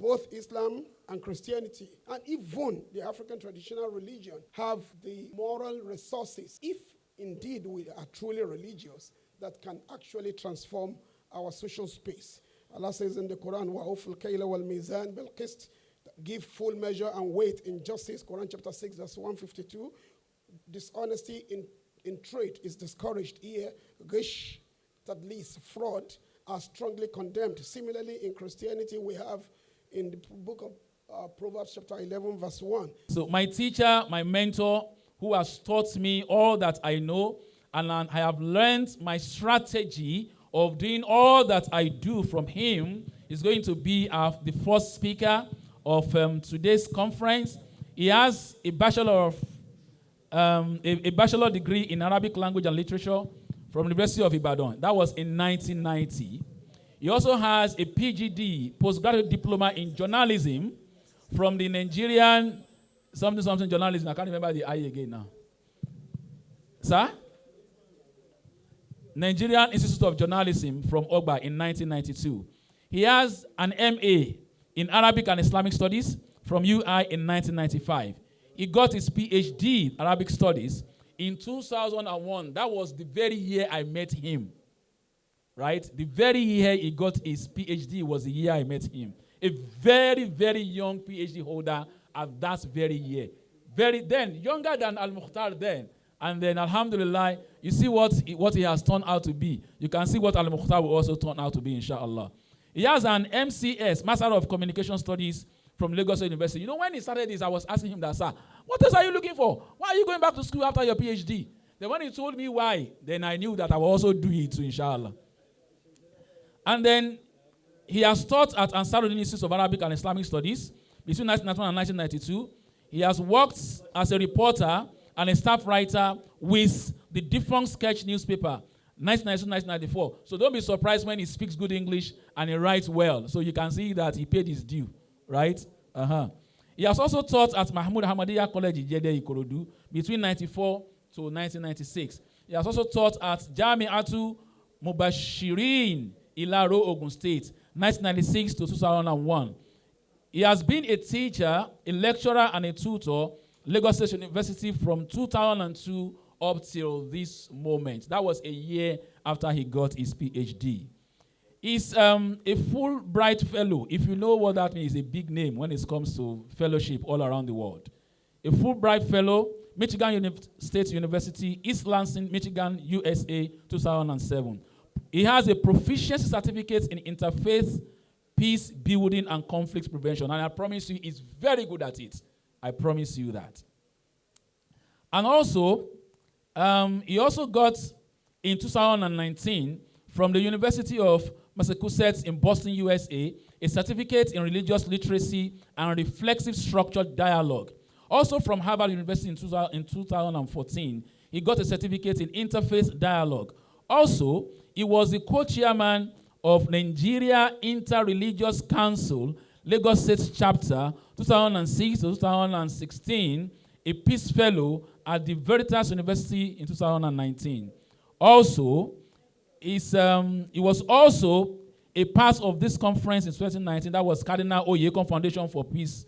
both Islam and Christianity, and even the African traditional religion, have the moral resources, if indeed we are truly religious, that can actually transform our social space. Allah says in the Quran, وَأَوْفُوا الْكَيْلَ وَالْمِيزَانَ بِالْقِسْطِ, give full measure and weight in justice. Quran chapter 6, verse 152. Dishonesty in trade is discouraged here. Ghish, tadlis, fraud, are strongly condemned. Similarly, in Christianity, we have in the book of Proverbs chapter 11, verse 1. So my teacher, my mentor, who has taught me all that I know, and I have learned my strategy of doing all that I do from him, is going to be the first speaker of today's conference. He has a bachelor degree in Arabic language and literature from the University of Ibadan. That was in 1990. He also has a PGD, postgraduate diploma in journalism from the Nigerian something journalism. I can't remember the I again now. Sir? Nigerian Institute of Journalism from Ogba in 1992. He has an MA in Arabic and Islamic Studies from UI in 1995. He got his PhD in Arabic Studies in 2001. That was the very year I met him. Right? The very year he got his PhD was the year I met him. A very, very young PhD holder at that very year. Younger than Al-Muktar then. And then, alhamdulillah, you see what he has turned out to be. You can see what Al-Muktar will also turn out to be, inshallah. He has an MCS, Master of Communication Studies, from Lagos University. You know, when he started this, I was asking him that, sir, what else are you looking for? Why are you going back to school after your PhD? Then when he told me why, then I knew that I will also do it too, inshallah. And then he has taught at Ansarudin Institute of Arabic and Islamic Studies between 1991 and 1992. He has worked as a reporter and a staff writer with the defunct Sketch newspaper, 1992-1994. So don't be surprised when he speaks good English and he writes well. So you can see that he paid his due, right? He has also taught at Mahmoud Ahmadiyya College in Jede, Ikorodu, between 1994 to 1996. He has also taught at Jami'atu Mubashirin, Ilaro, Ogun State, 1996 to 2001. He has been a teacher, a lecturer, and a tutor, Lagos State University from 2002 up till this moment. That was a year after he got his PhD. He's a Fulbright Fellow. If you know what that means, it's a big name when it comes to fellowship all around the world. A Fulbright Fellow, Michigan State University, East Lansing, Michigan, USA, 2007. He has a proficiency certificate in interfaith, peace building, and conflict prevention. And I promise you, he's very good at it. I promise you that. And also, he also got, in 2019, from the University of Massachusetts in Boston, USA, a certificate in religious literacy and reflexive structured dialogue. Also from Harvard University in 2014, he got a certificate in interfaith dialogue. Also, he was the co-chairman of Nigeria Interreligious Council, Lagos State Chapter, 2006 to 2016, a Peace Fellow at the Veritas University in 2019. Also, he was also a part of this conference in 2019. That was Cardinal Oyekon Foundation for Peace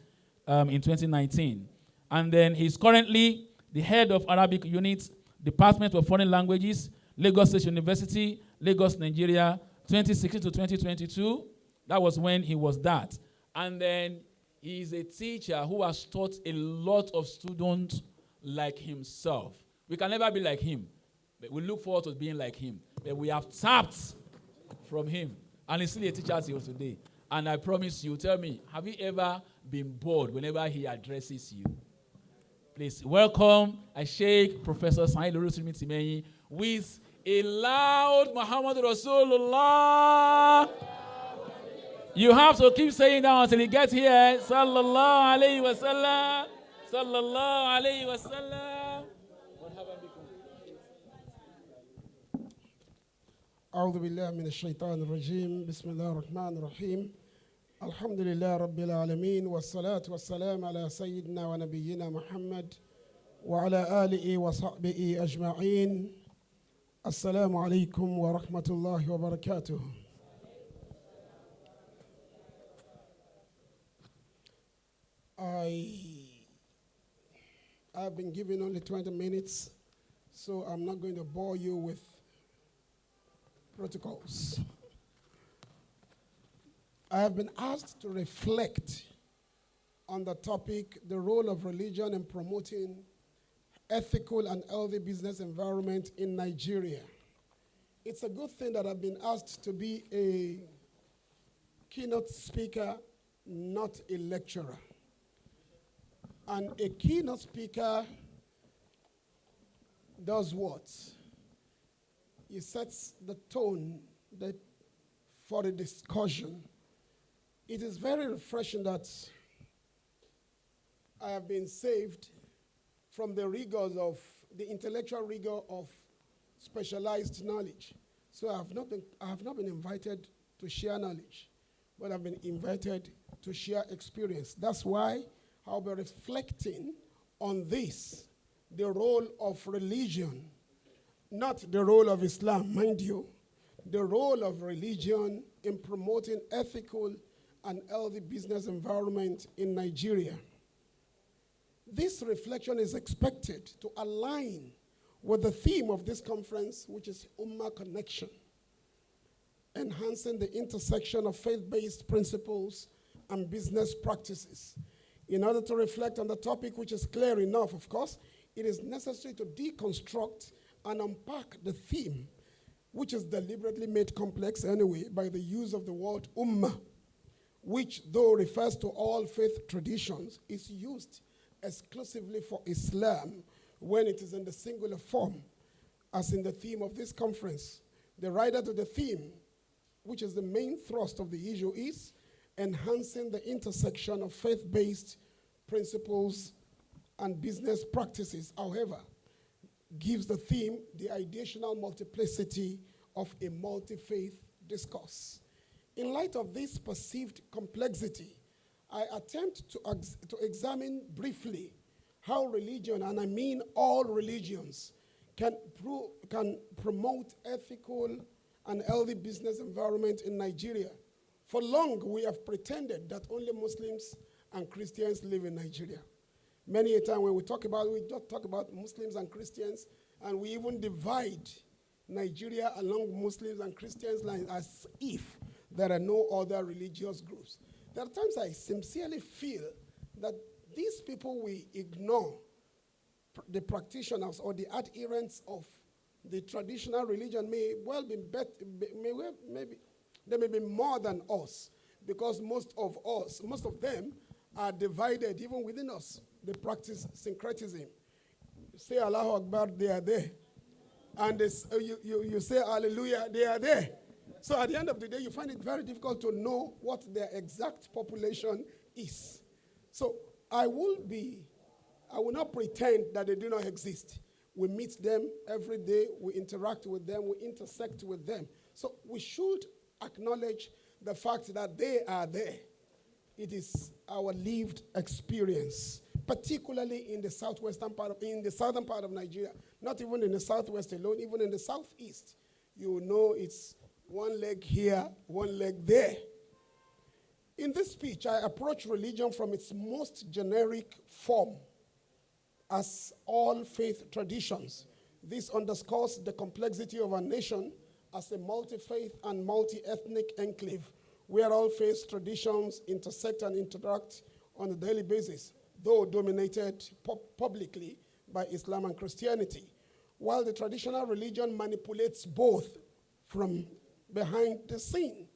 in 2019. And then he's currently the head of Arabic Unit, Department of Foreign Languages, Lagos State University, Lagos, Nigeria, 2016 to 2022. That was when he was that. And then he's a teacher who has taught a lot of students like himself. We can never be like him, but we look forward to being like him. But we have tapped from him. And he's still a teacher till today. And I promise you, tell me, have you ever been bored whenever he addresses you? Please welcome Sheikh Professor Saheed Olurotimi Timehin with a loud Muhammad Rosulullah. You have to keep saying that until he gets here. Sallallahu alayhi wa sallam. Sallallahu alayhi wa sallam. أعوذ بالله من الشيطان الرجيم بسم الله الرحمن الرحيم الحمد لله رب العالمين والصلاة والسلام على سيدنا ونبينا محمد وعلى آله وصحبه أجمعين السلام عليكم ورحمة الله وبركاته. I've been given only 20 minutes, so I'm not going to bore you with protocols. I have been asked to reflect on the topic, the role of religion in promoting ethical and healthy business environment in Nigeria. It's a good thing that I've been asked to be a keynote speaker, not a lecturer. And a keynote speaker does what? He sets the tone for the discussion. It is very refreshing that I have been saved from the rigors of the intellectual rigor of specialized knowledge. So I have not been invited to share knowledge, but I've been invited to share experience. That's why I'll be reflecting on this, the role of religion, not the role of Islam, mind you, the role of religion in promoting ethical and healthy business environment in Nigeria. This reflection is expected to align with the theme of this conference, which is Ummah Connection, enhancing the intersection of faith-based principles and business practices. In order to reflect on the topic, which is clear enough, of course, it is necessary to deconstruct and unpack the theme, which is deliberately made complex anyway by the use of the word Ummah, which, though refers to all faith traditions, is used exclusively for Islam when it is in the singular form, as in the theme of this conference. The rider to the theme, which is the main thrust of the issue, is enhancing the intersection of faith-based principles and business practices, however, gives the theme the ideational multiplicity of a multi-faith discourse. In light of this perceived complexity, I attempt to examine briefly how religion, and I mean all religions, can promote ethical and healthy business environment in Nigeria. For long, we have pretended that only Muslims and Christians live in Nigeria. Many a time when we talk about it, we just talk about Muslims and Christians, and we even divide Nigeria along Muslims and Christians lines as if there are no other religious groups. There are times I sincerely feel that these people we ignore, the practitioners or the adherents of the traditional religion may well be maybe they may be more than us, because most of them are divided even within us. They practice syncretism. You say Allahu Akbar, they are there. And you say Hallelujah, they are there. So at the end of the day, you find it very difficult to know what their exact population is. So I will not pretend that they do not exist. We meet them every day, we interact with them, we intersect with them. So we should acknowledge the fact that they are there. It is our lived experience, particularly in the southern part of Nigeria, not even in the southwest alone, even in the southeast. You know it's one leg here, one leg there. In this speech, I approach religion from its most generic form as all faith traditions. This underscores the complexity of our nation as a multi-faith and multi-ethnic enclave where all faith traditions intersect and interact on a daily basis, though dominated publicly by Islam and Christianity, while the traditional religion manipulates both from behind the scene.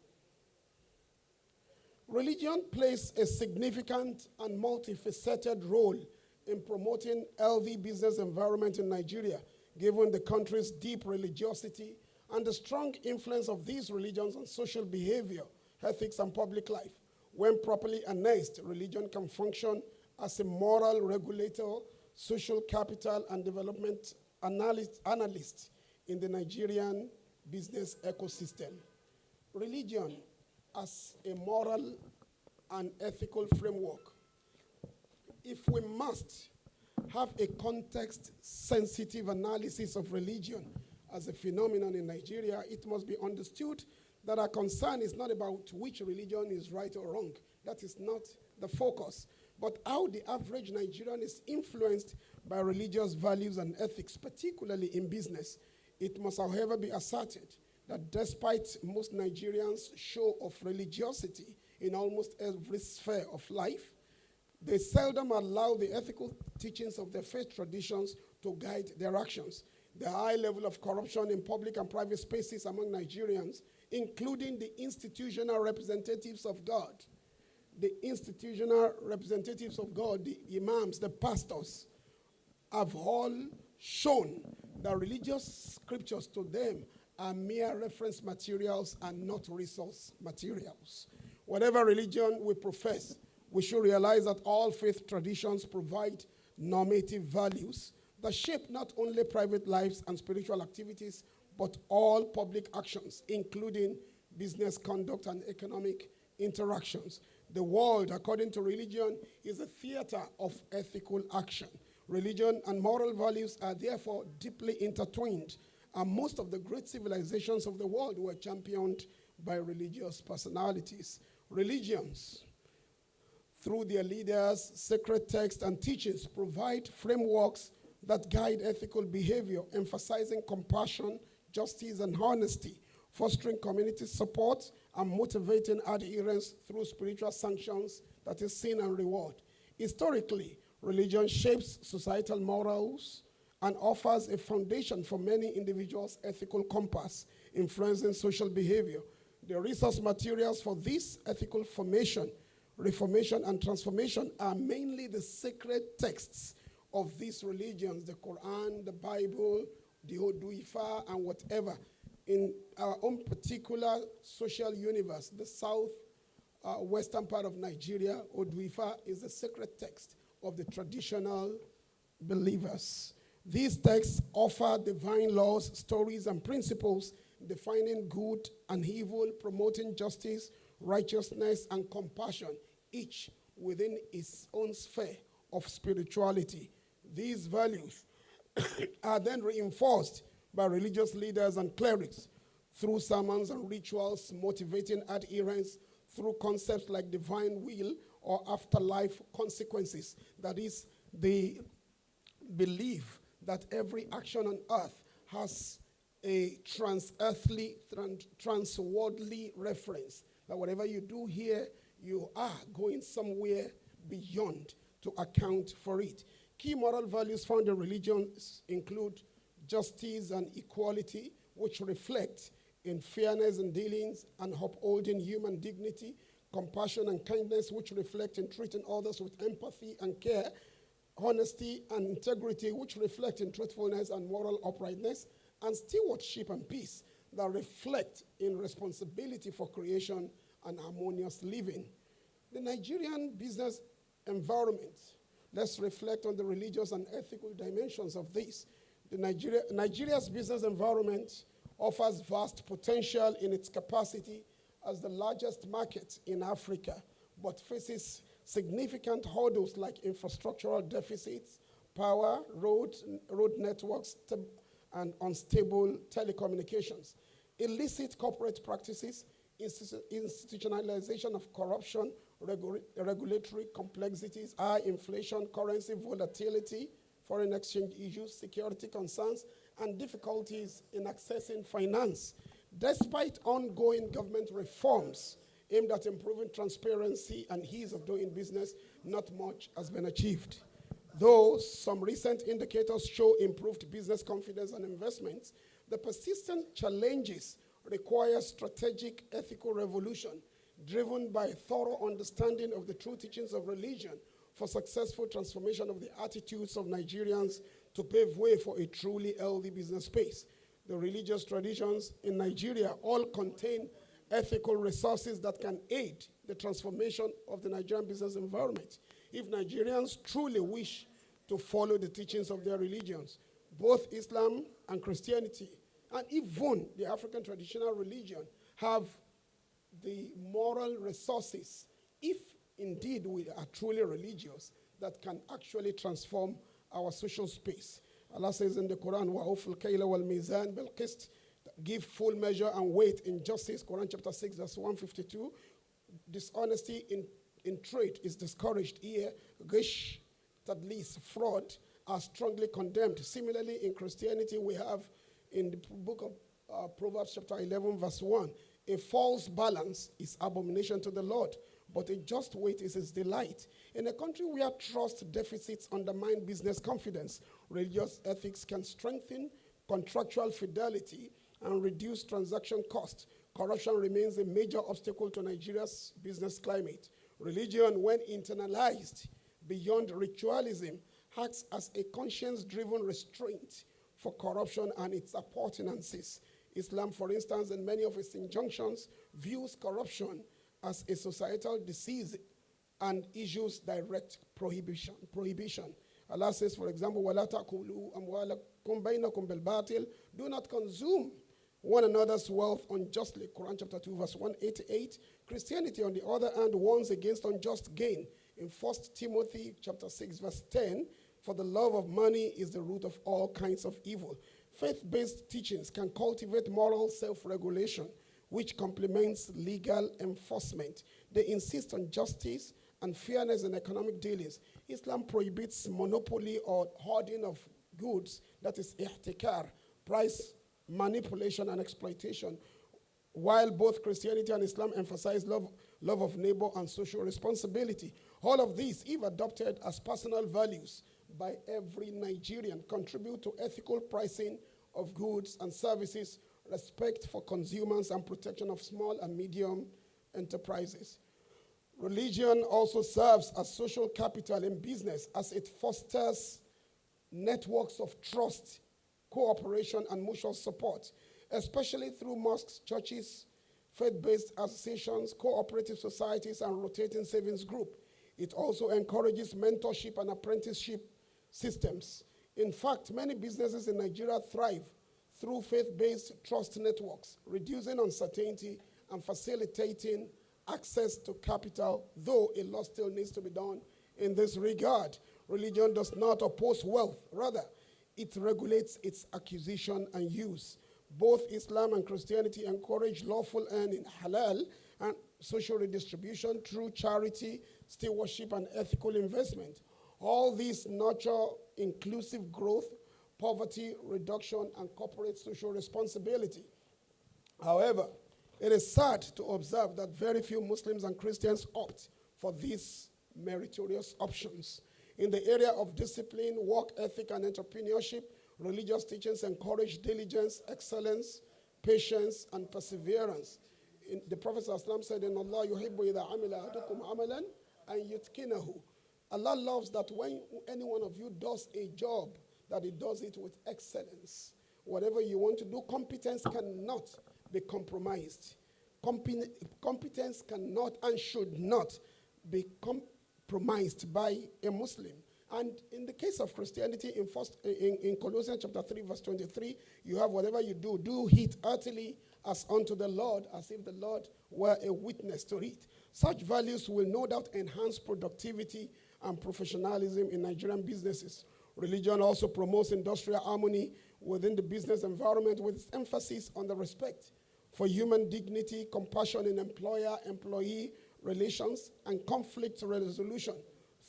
Religion plays a significant and multifaceted role in promoting healthy business environment in Nigeria, given the country's deep religiosity and the strong influence of these religions on social behavior, ethics, and public life. When properly harnessed, religion can function as a moral regulator, social capital, and development analyst in the Nigerian business ecosystem. Religion as a moral and ethical framework. If we must have a context-sensitive analysis of religion as a phenomenon in Nigeria, it must be understood that our concern is not about which religion is right or wrong. That is not the focus. but how the average Nigerian is influenced by religious values and ethics, particularly in business. It must, however, be asserted that despite most Nigerians' show of religiosity in almost every sphere of life, they seldom allow the ethical teachings of their faith traditions to guide their actions. The high level of corruption in public and private spaces among Nigerians, including the institutional representatives of God, the imams, the pastors, have all shown that religious scriptures to them are mere reference materials and not resource materials. Whatever religion we profess, we should realize that all faith traditions provide normative values that shape not only private lives and spiritual activities, but all public actions, including business conduct and economic interactions. The world, according to religion, is a theater of ethical action. Religion and moral values are therefore deeply intertwined, and most of the great civilizations of the world were championed by religious personalities. Religions, through their leaders, sacred texts, and teachings, provide frameworks that guide ethical behavior, emphasizing compassion, justice, and honesty, fostering community support, and motivating adherence through spiritual sanctions, that is, sin and reward. Historically, religion shapes societal morals and offers a foundation for many individuals' ethical compass, influencing social behavior. The resource materials for this ethical formation, reformation, and transformation are mainly the sacred texts of these religions, the Quran, the Bible, the Oduifa, and whatever. In our own particular social universe, the western part of Nigeria, Oduifa is the sacred text of the traditional believers. These texts offer divine laws, stories, and principles defining good and evil, promoting justice, righteousness, and compassion, each within its own sphere of spirituality. These values are then reinforced by religious leaders and clerics through sermons and rituals, motivating adherence through concepts like divine will or afterlife consequences. That is, the belief that every action on earth has a trans-earthly, trans-worldly reference. That whatever you do here, you are going somewhere beyond to account for it. Key moral values found in religions include justice and equality, which reflect in fairness in dealings and upholding human dignity, compassion and kindness, which reflect in treating others with empathy and care, honesty and integrity, which reflect in truthfulness and moral uprightness, and stewardship and peace, that reflect in responsibility for creation and harmonious living. The Nigerian business environment, let's reflect on the religious and ethical dimensions of this. Nigeria's business environment offers vast potential in its capacity as the largest market in Africa, but faces significant hurdles like infrastructural deficits, power, road networks, and unstable telecommunications. Illicit corporate practices, institutionalization of corruption, regulatory complexities, high inflation, currency volatility, foreign exchange issues, security concerns, and difficulties in accessing finance. Despite ongoing government reforms aimed at improving transparency and ease of doing business, not much has been achieved. Though some recent indicators show improved business confidence and investments, the persistent challenges require strategic ethical revolution driven by a thorough understanding of the true teachings of religion for successful transformation of the attitudes of Nigerians to pave way for a truly healthy business space. The religious traditions in Nigeria all contain ethical resources that can aid the transformation of the Nigerian business environment. If Nigerians truly wish to follow the teachings of their religions, both Islam and Christianity, and even the African traditional religion, have the moral resources, if indeed we are truly religious, that can actually transform our social space. Allah says in the Quran, وَأَوْفُوا الْكَيْلَ وَالْمِيزَانَ بِالْقِسْطِ, give full measure and weight in justice, Quran chapter 6, verse 152. Dishonesty in in trade is discouraged here. Gish, tadlis, fraud are strongly condemned. Similarly, in Christianity, we have in the book of Proverbs chapter 11, verse 1, a false balance is abomination to the Lord, but a just weight is his delight. In a country where trust deficits undermine business confidence, religious ethics can strengthen contractual fidelity and reduce transaction costs. Corruption remains a major obstacle to Nigeria's business climate. Religion, when internalized beyond ritualism, acts as a conscience-driven restraint for corruption and its appurtenances. Islam, for instance, in many of its injunctions, views corruption as a societal disease and issues direct prohibition. Allah says, for example, وَلَا تَأْكُلُوا أَمْوَالَكُمْ بَيْنَكُمْ بِالْبَاطِلِ. Do not consume one another's wealth unjustly. Quran chapter 2, verse 188. Christianity, on the other hand, warns against unjust gain. In 1 Timothy chapter 6, verse 10, for the love of money is the root of all kinds of evil. Faith-based teachings can cultivate moral self-regulation, which complements legal enforcement. They insist on justice and fairness in economic dealings. Islam prohibits monopoly or hoarding of goods, that is ihtikar, price manipulation and exploitation, while both Christianity and Islam emphasize love of neighbor and social responsibility. All of these, if adopted as personal values by every Nigerian, contribute to ethical pricing of goods and services, respect for consumers, and protection of small and medium enterprises. Religion also serves as social capital in business as it fosters networks of trust, cooperation, and mutual support, especially through mosques, churches, faith-based associations, cooperative societies, and rotating savings group. It also encourages mentorship and apprenticeship systems. In fact, many businesses in Nigeria thrive through faith-based trust networks, reducing uncertainty and facilitating access to capital, though a lot still needs to be done in this regard. Religion does not oppose wealth. Rather, it regulates its acquisition and use. Both Islam and Christianity encourage lawful earning, halal, and social redistribution through charity, stewardship, and ethical investment. All these nurture inclusive growth, poverty reduction, and corporate social responsibility. However, it is sad to observe that very few Muslims and Christians opt for these meritorious options. In the area of discipline, work ethic, and entrepreneurship, religious teachings encourage diligence, excellence, patience, and perseverance. The Prophet ﷺ said, "Inna Allah yuhibbu idha amila ahadukum amalan an yutqinahu." Allah loves that when any one of you does a job, that he does it with excellence. Whatever you want to do, competence cannot be compromised. Competence cannot and should not be compromised by a Muslim. And in the case of Christianity, in Colossians chapter 3, verse 23, you have whatever you do, do it heartily as unto the Lord, as if the Lord were a witness to it. Such values will no doubt enhance productivity and professionalism in Nigerian businesses. Religion also promotes industrial harmony within the business environment with emphasis on the respect for human dignity, compassion in employer-employee relations, and conflict resolution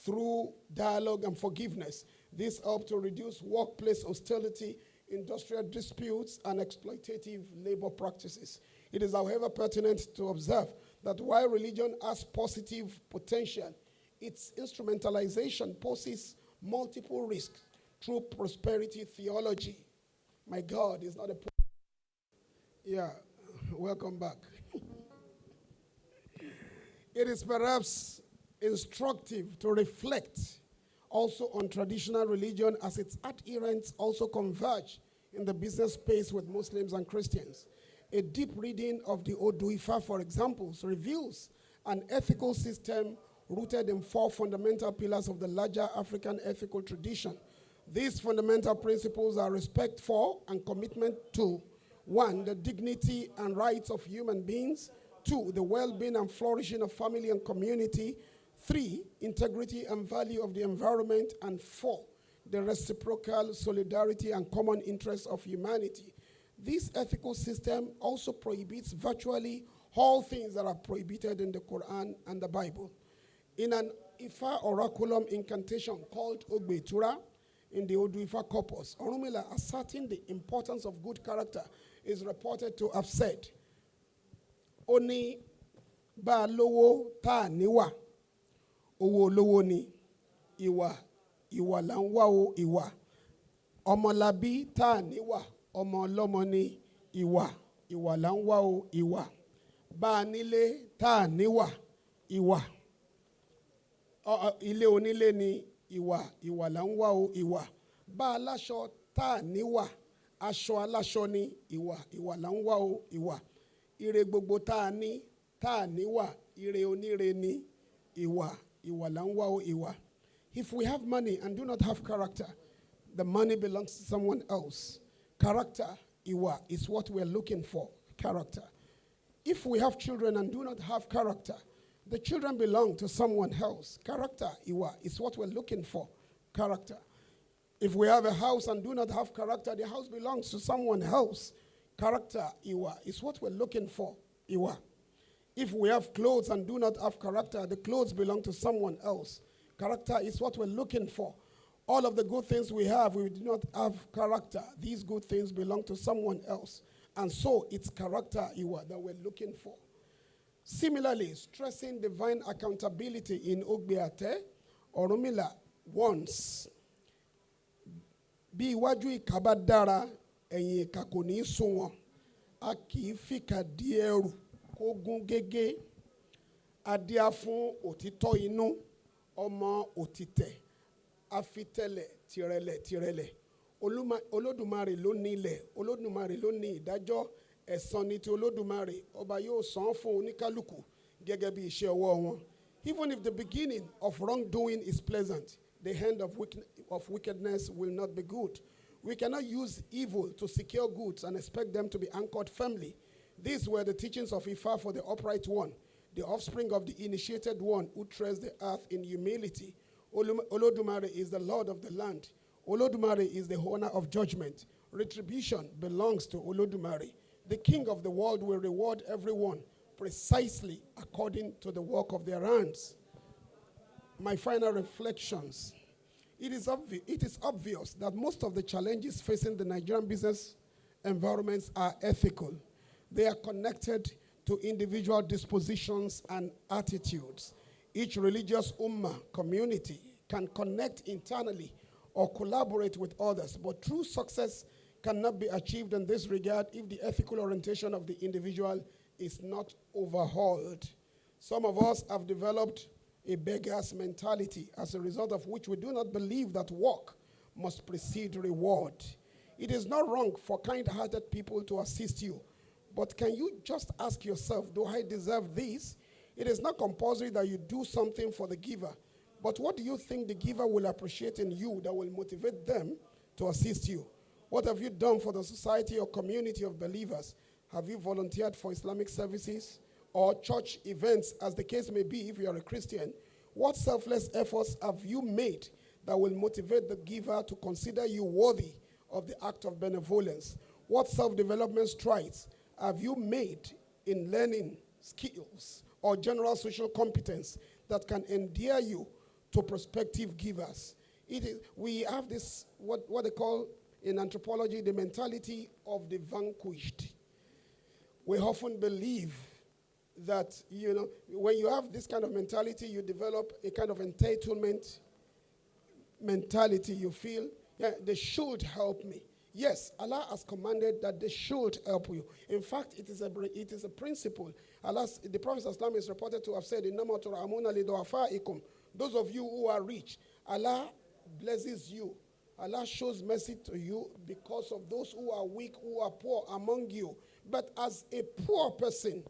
through dialogue and forgiveness. This helps to reduce workplace hostility, industrial disputes, and exploitative labor practices. It is, however, pertinent to observe that while religion has positive potential, its instrumentalization poses multiple risks through prosperity theology. My God is not a... Yeah, welcome back. It is perhaps instructive to reflect also on traditional religion as its adherents also converge in the business space with Muslims and Christians. A deep reading of the Oduifa, for example, reveals an ethical system rooted in 4 fundamental pillars of the larger African ethical tradition. These fundamental principles are respect for and commitment to 1, the dignity and rights of human beings; 2, the well-being and flourishing of family and community; 3, integrity and value of the environment; and 4, the reciprocal solidarity and common interests of humanity. This ethical system also prohibits virtually all things that are prohibited in the Quran and the Bible. In an Ifa oraculum incantation called Ogbetura in the Odu Ifa corpus, Orunmila, asserting the importance of good character, is reported to have said, Oni ba lowo ta niwa, owo lowo ni, iwa, iwa la nwa o iwa. Ọmọlábí ta niwa, ọmọ ọlọ́mọ ni, iwa, iwa la nwa o iwa. Bá nílé ta niwa, iwa. Ilé onílé ni ìwà, ìwà là ń wá o ìwà. Bá aláṣọ tá níwà, aṣọ aláṣọ ni ìwà, ìwà là ń wá o ìwà. Ire gbogbo tá níwà, ire oníre ni ìwà, ìwà là ń wá o ìwà. If we have money and do not have character, the money belongs to someone else. Character, ìwà, is what we're looking for, character. If we have children and do not have character, the children belong to someone else. Character, iwa, is what we're looking for. Character. If we have a house and do not have character, the house belongs to someone else. Character, iwa, is what we're looking for. Iwa. If we have clothes and do not have character, the clothes belong to someone else. Character is what we're looking for. All of the good things we have, we do not have character. These good things belong to someone else. And so it's character, iwa, that we're looking for. Similarly, stressing divine accountability in Ogbeate, Orunmila once. Bí iwájú ìkà bá dára, ẹ̀yìn ìkà kò ní sunwọ̀n. A kì í fìkà dí ẹrù kó gún gégé. Adíá fún òtítọ́ inú, ọmọ òtítẹ̀. Afitẹ̀lẹ̀ tìrẹ̀lẹ̀. Olódùmarè ló ní ilẹ̀, Olódùmarè ló ní ìdájọ́. Ẹ̀san ni ti Olódùmarè, ọba yóò san fún oníkálùkù gẹ́gẹ́ bí iṣẹ́ ọwọ́ wọn. Even if the beginning of wrongdoing is pleasant, the end of wickedness will not be good. We cannot use evil to secure goods and expect them to be anchored firmly. These were the teachings of Ifa for the upright one, the offspring of the initiated one who treads the earth in humility. Olódùmarè is the Lord of the land. Olódùmarè is the owner of judgment. Retribution belongs to Olódùmarè. The King of the world will reward everyone precisely according to the work of their hands. My final reflections. It is obvious that most of the challenges facing the Nigerian business environments are ethical. They are connected to individual dispositions and attitudes. Each religious ummah community can connect internally or collaborate with others, but true success cannot be achieved in this regard if the ethical orientation of the individual is not overhauled. Some of us have developed a beggar's mentality, as a result of which we do not believe that work must precede reward. It is not wrong for kind-hearted people to assist you, but can you just ask yourself, do I deserve this? It is not compulsory that you do something for the giver, but what do you think the giver will appreciate in you that will motivate them to assist you? What have you done for the society or community of believers? Have you volunteered for Islamic services or church events, as the case may be if you are a Christian? What selfless efforts have you made that will motivate the giver to consider you worthy of the act of benevolence? What self-development strides have you made in learning skills or general social competence that can endear you to prospective givers? We have this, what they call in anthropology, the mentality of the vanquished. We often believe that, when you have this kind of mentality, you develop a kind of entitlement mentality. You feel, they should help me. Yes, Allah has commanded that they should help you. In fact, it is a principle. The Prophet ﷺ is reported to have said, those of you who are rich, Allah blesses you. Allah shows mercy to you because of those who are weak, who are poor among you. But as a poor person,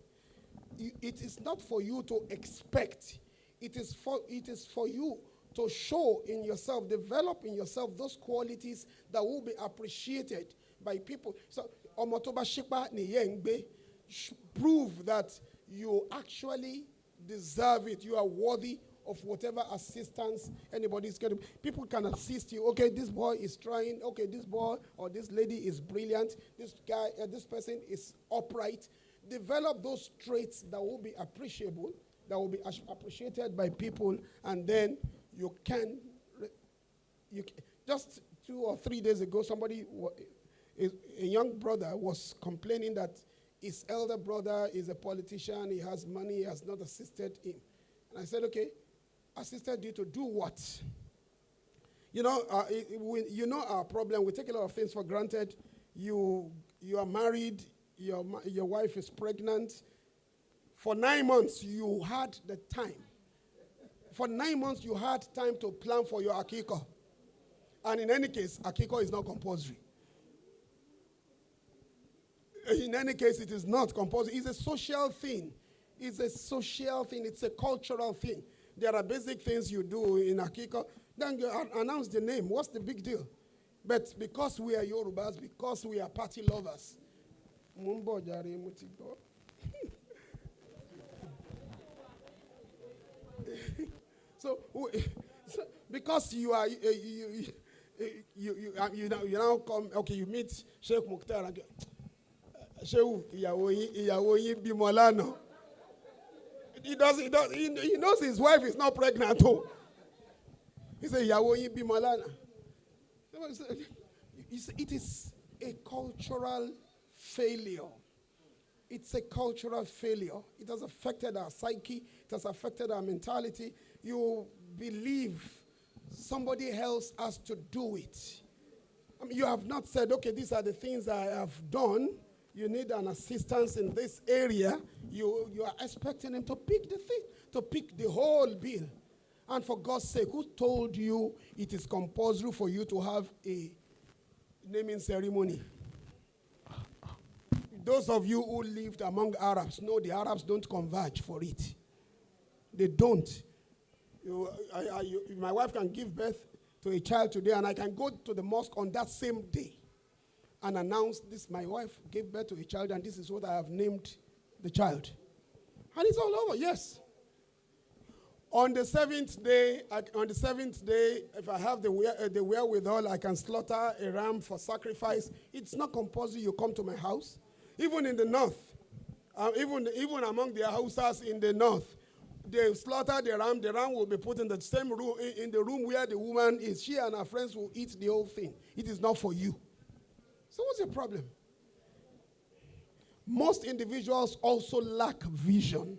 it is not for you to expect. It is for you to show in yourself, develop in yourself those qualities that will be appreciated by people. So, Omotoba Shikpa Niyengbe, prove that you actually deserve it. You are worthy of whatever assistance anybody is getting. People can assist you. Okay, this boy is trying. Okay, this boy or this lady is brilliant. This guy, this person is upright. Develop those traits that will be appreciable that will be appreciated by people, and then you can. Just 2 or 3 days ago, a young brother was complaining that his elder brother is a politician, he has money, he has not assisted him. And I said, okay, assisted you to do what? You know, our problem, we take a lot of things for granted. You are married, your wife is pregnant. For 9 months, you had the time. For 9 months, you had time to plan for your akiko. And in any case, akiko is not compulsory. In any case, it is not compulsory. It's a social thing. It's a social thing. It's a cultural thing. There are basic things you do in akiko. Then you announce the name. What's the big deal? But because we are Yorubas, because we are party lovers, so because you are you now come, okay, you meet Sheikh Muktar and he knows his wife is not pregnant too. He said it is a cultural failure. It's a cultural failure. It has affected our psyche. It has affected our mentality. You believe somebody else has to do it. I mean, you have not said, okay, these are the things I have done. You need an assistance in this area. You are expecting him to pick the thing, to pick the whole bill. And for God's sake, who told you it is compulsory for you to have a naming ceremony? Those of you who lived among Arabs know the Arabs don't converge for it. They don't. My wife can give birth to a child today, and I can go to the mosque on that same day and announce this: my wife gave birth to a child, and this is what I have named the child. And it's all over, yes. On the seventh day, if I have the wherewithal, I can slaughter a ram for sacrifice. It's not compulsory you come to my house. Even in the north, even among the Hausas in the north, they slaughter the ram will be put in the same room, in the room where the woman is. She and her friends will eat the whole thing. It is not for you. So what's the problem? Most individuals also lack vision.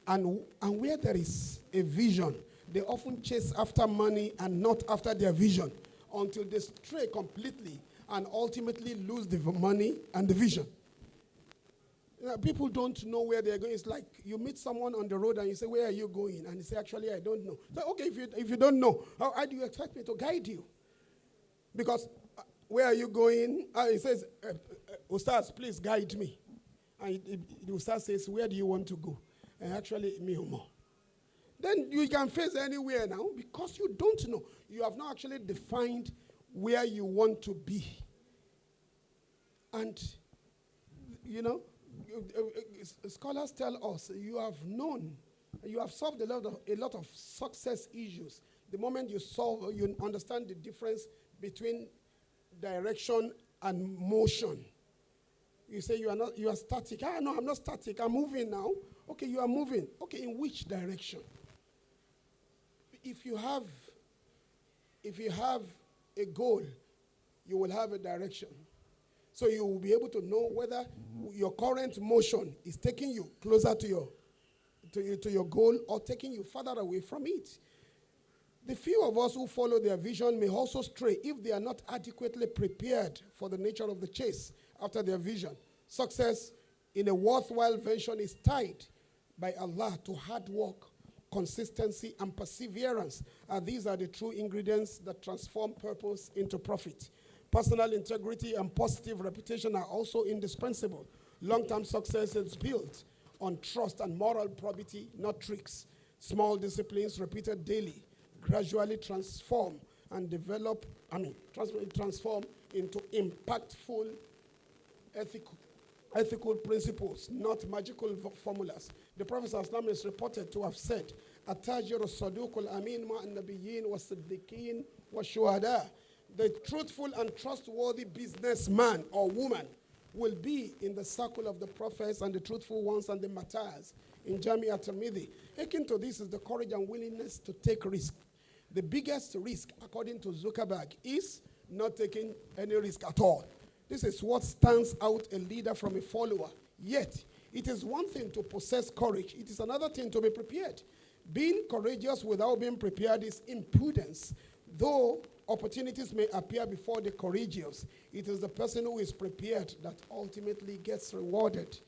And where there is a vision, they often chase after money and not after their vision until they stray completely and ultimately lose the money and the vision. You know, people don't know where they're going. It's like you meet someone on the road and you say, where are you going? And you say, actually, I don't know. So, okay, if you don't know, how do you expect me to guide you? Because where are you going? He says, Ustaz, please guide me. And the Ustaz says, where do you want to go? And actually, Miyomo. Then you can face anywhere now because you don't know. You have not actually defined where you want to be. And, you know, scholars tell us you have known, you have solved a lot of success issues. The moment you understand the difference between direction and motion. You say you are static. No, I'm not static. I'm moving now. Okay, you are moving. Okay, in which direction? If you have a goal, you will have a direction. So you will be able to know whether your current motion is taking you closer to your goal or taking you further away from it. The few of us who follow their vision may also stray if they are not adequately prepared for the nature of the chase after their vision. Success in a worthwhile venture is tied by Allah to hard work, consistency, and perseverance. And these are the true ingredients that transform purpose into profit. Personal integrity and positive reputation are also indispensable. Long-term success is built on trust and moral probity, not tricks. Small disciplines repeated daily gradually transform into impactful ethical principles, not magical formulas. The Prophet ﷺ is reported to have said, "At-tajiru as-saduqul amin ma'an nabiyyin was-siddiqin wash-shuhada." The truthful and trustworthy businessman or woman will be in the circle of the prophets and the truthful ones and the martyrs. in Jamia Tirmidhi. Akin to this is the courage and willingness to take risk. The biggest risk, according to Zuckerberg, is not taking any risk at all. This is what stands out a leader from a follower. Yet, it is one thing to possess courage. It is another thing to be prepared. Being courageous without being prepared is impudence. Though opportunities may appear before the courageous, it is the person who is prepared that ultimately gets rewarded.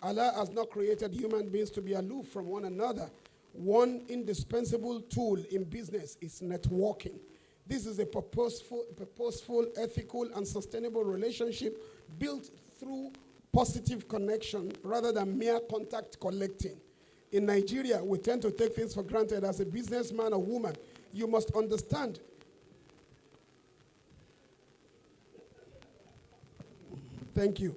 Allah has not created human beings to be aloof from one another. One indispensable tool in business is networking. This is a purposeful, ethical, and sustainable relationship built through positive connection rather than mere contact collecting. In Nigeria, we tend to take things for granted. As a businessman or woman, you must understand. Thank you.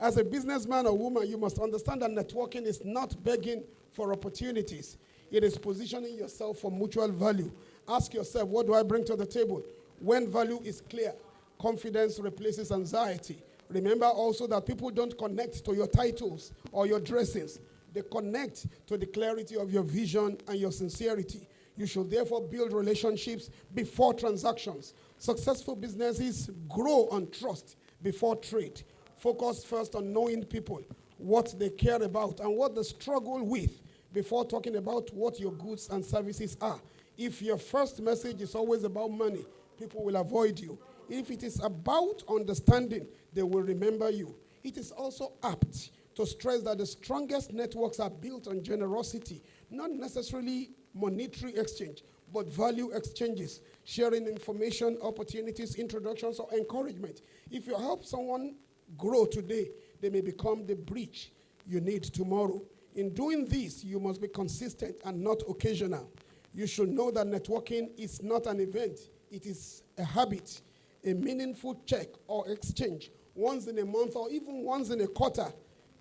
As a businessman or woman, you must understand that networking is not begging for opportunities. It is positioning yourself for mutual value. Ask yourself, what do I bring to the table? When value is clear, confidence replaces anxiety. Remember also that people don't connect to your titles or your dressings. They connect to the clarity of your vision and your sincerity. You should therefore build relationships before transactions. Successful businesses grow on trust before trade. Focus first on knowing people, what they care about, and what they struggle with before talking about what your goods and services are. If your first message is always about money, people will avoid you. If it is about understanding, they will remember you. It is also apt to stress that the strongest networks are built on generosity, not necessarily monetary exchange, but value exchanges, sharing information, opportunities, introductions, or encouragement. If you help someone grow today, they may become the bridge you need tomorrow. In doing this, you must be consistent and not occasional. You should know that networking is not an event. It is a habit, a meaningful check or exchange once in a month or even once in a quarter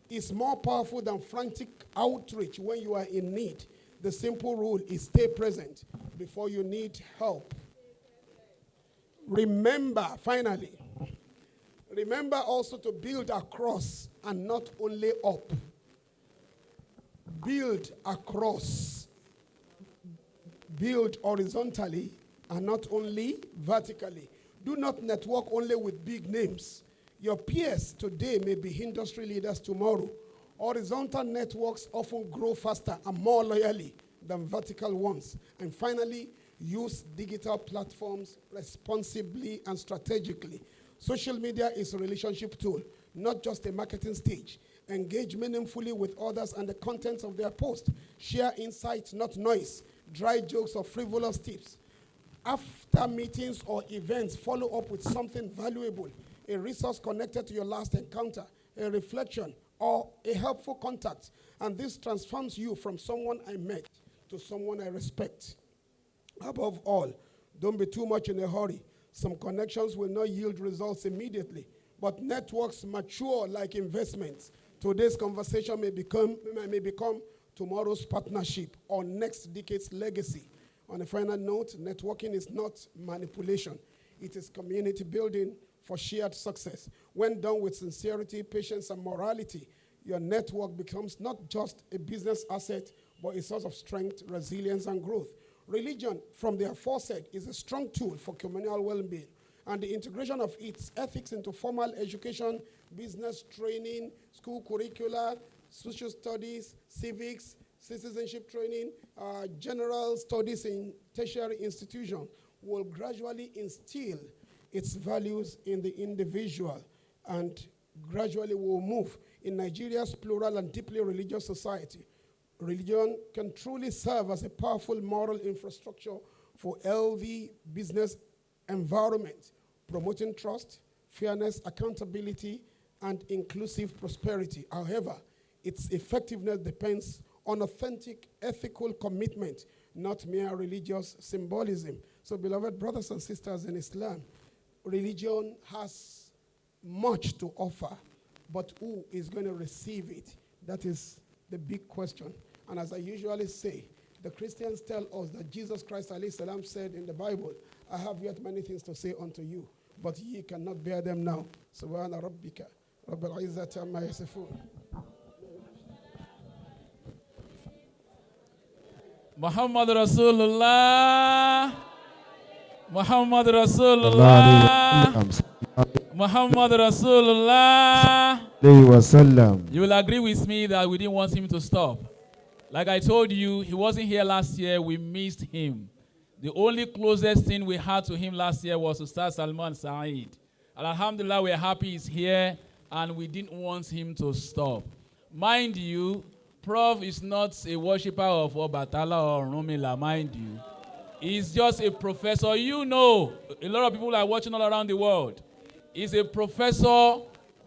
is more powerful than frantic outreach when you are in need. The simple rule is stay present before you need help. Remember, finally, remember also to build across and not only up. Build across. Build horizontally and not only vertically. Do not network only with big names. Your peers today may be industry leaders tomorrow. Horizontal networks often grow faster and more loyally than vertical ones. And finally, use digital platforms responsibly and strategically. Social media is a relationship tool, not just a marketing stage. Engage meaningfully with others and the contents of their post. Share insights, not noise. Dry jokes or frivolous tips. After meetings or events, follow up with something valuable, a resource connected to your last encounter, a reflection, or a helpful contact. And this transforms you from someone I met to someone I respect. Above all, don't be too much in a hurry. Some connections will not yield results immediately, but networks mature like investments. Today's conversation may become tomorrow's partnership or next decade's legacy. On a final note, networking is not manipulation. It is community building for shared success. When done with sincerity, patience, and morality, your network becomes not just a business asset, but a source of strength, resilience, and growth. Religion, from the aforesaid, is a strong tool for communal well-being, and the integration of its ethics into formal education, business training, school curricula, social studies, civics, citizenship training, general studies in tertiary institutions will gradually instill its values in the individual and gradually will move. In Nigeria's plural and deeply religious society, religion can truly serve as a powerful moral infrastructure for healthy business environment, promoting trust, fairness, accountability, and inclusive prosperity. However, its effectiveness depends on authentic ethical commitment, not mere religious symbolism. So, beloved brothers and sisters in Islam, religion has much to offer, but who is going to receive it? That is the big question. And as I usually say, the Christians tell us that Jesus Christ ﷺ said in the Bible, I have yet many things to say unto you, but ye cannot bear them now. Subhana rabbika, rabbil izzati amma yasifun. Muhammad Rasulullah. Muhammad Rasulullah. Muhammad Rasulullah. You will agree with me that we didn't want him to stop. Like I told you, he wasn't here last year. We missed him. The only closest thing we had to him last year was Ustaz Salman Saeed. And alhamdulillah, we're happy he's here, and we didn't want him to stop. Mind you, Prof is not a worshipper of Obatala or Rumila, mind you. He's just a professor. You know, a lot of people are watching all around the world. He's a professor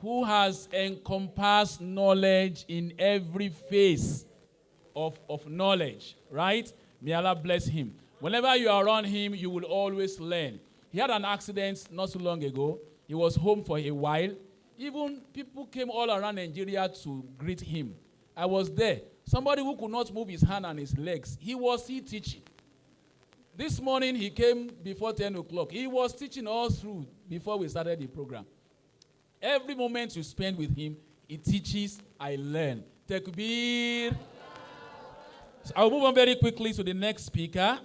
who has encompassed knowledge in every phase of knowledge, right? May Allah bless him. Whenever you are around him, you will always learn. He had an accident not too long ago. He was home for a while. Even people came all around Nigeria to greet him. I was there. Somebody who could not move his hand and his legs. He was still teaching. This morning, he came before 10 o'clock. He was teaching all through before we started the program. Every moment you spend with him, he teaches, I learn. Takbir. So I'll move on very quickly to the next speaker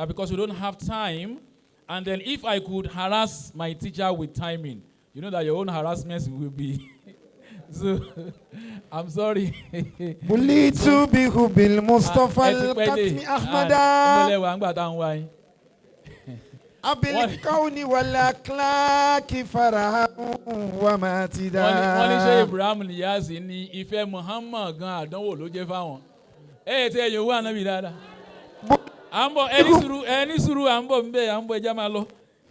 because we don't have time. And then if I could harass my teacher with timing, you know that your own harassment will be... So, I'm sorry. Bulitu bihu bil Mustafa al-Katmi Ahmada Abil kauni wala klaki faraha wa matida. Wọ́n ní ṣe Ibrahim Niyazi ní ìfẹ́ Muhammad gan àdánwò ló jẹ́ fáwọn. Tí ẹ̀yìn owó ànábì dáadáa. À ń bọ̀ ẹni sùúrù à ń bọ̀ ń bẹ̀ à ń bọ̀ ẹja máa lọ.